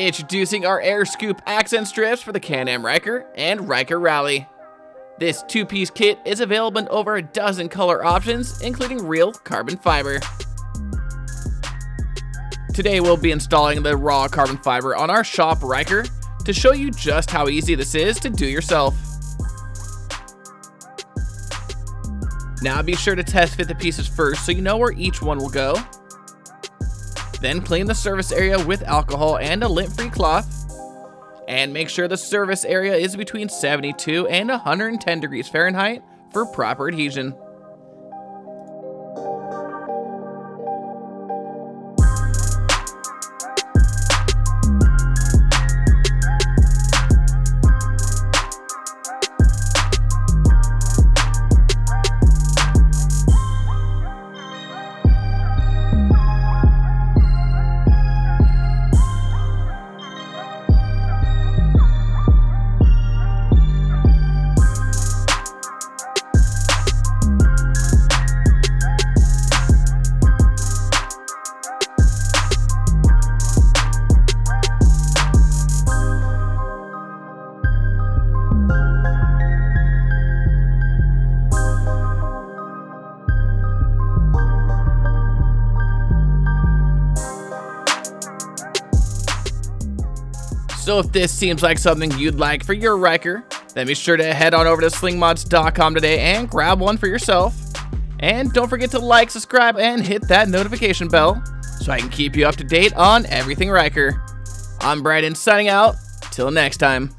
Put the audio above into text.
Introducing our air scoop accent strips for the Can-Am Ryker and Ryker Rally. This two-piece kit is available in over a dozen color options, including real carbon fiber. Today we'll be installing the raw carbon fiber on our shop Ryker to show you just how easy this is to do yourself. Now be sure to test fit the pieces first so you know where each one will go. Then clean the surface area with alcohol and a lint-free cloth. And make sure the surface area is between 72 and 110 degrees Fahrenheit for proper adhesion. So if this seems like something you'd like for your Ryker, then be sure to head on over to slingmods.com today and grab one for yourself. And don't forget to like, subscribe, and hit that notification bell so I can keep you up to date on everything Ryker. I'm Brandon signing out. Till next time.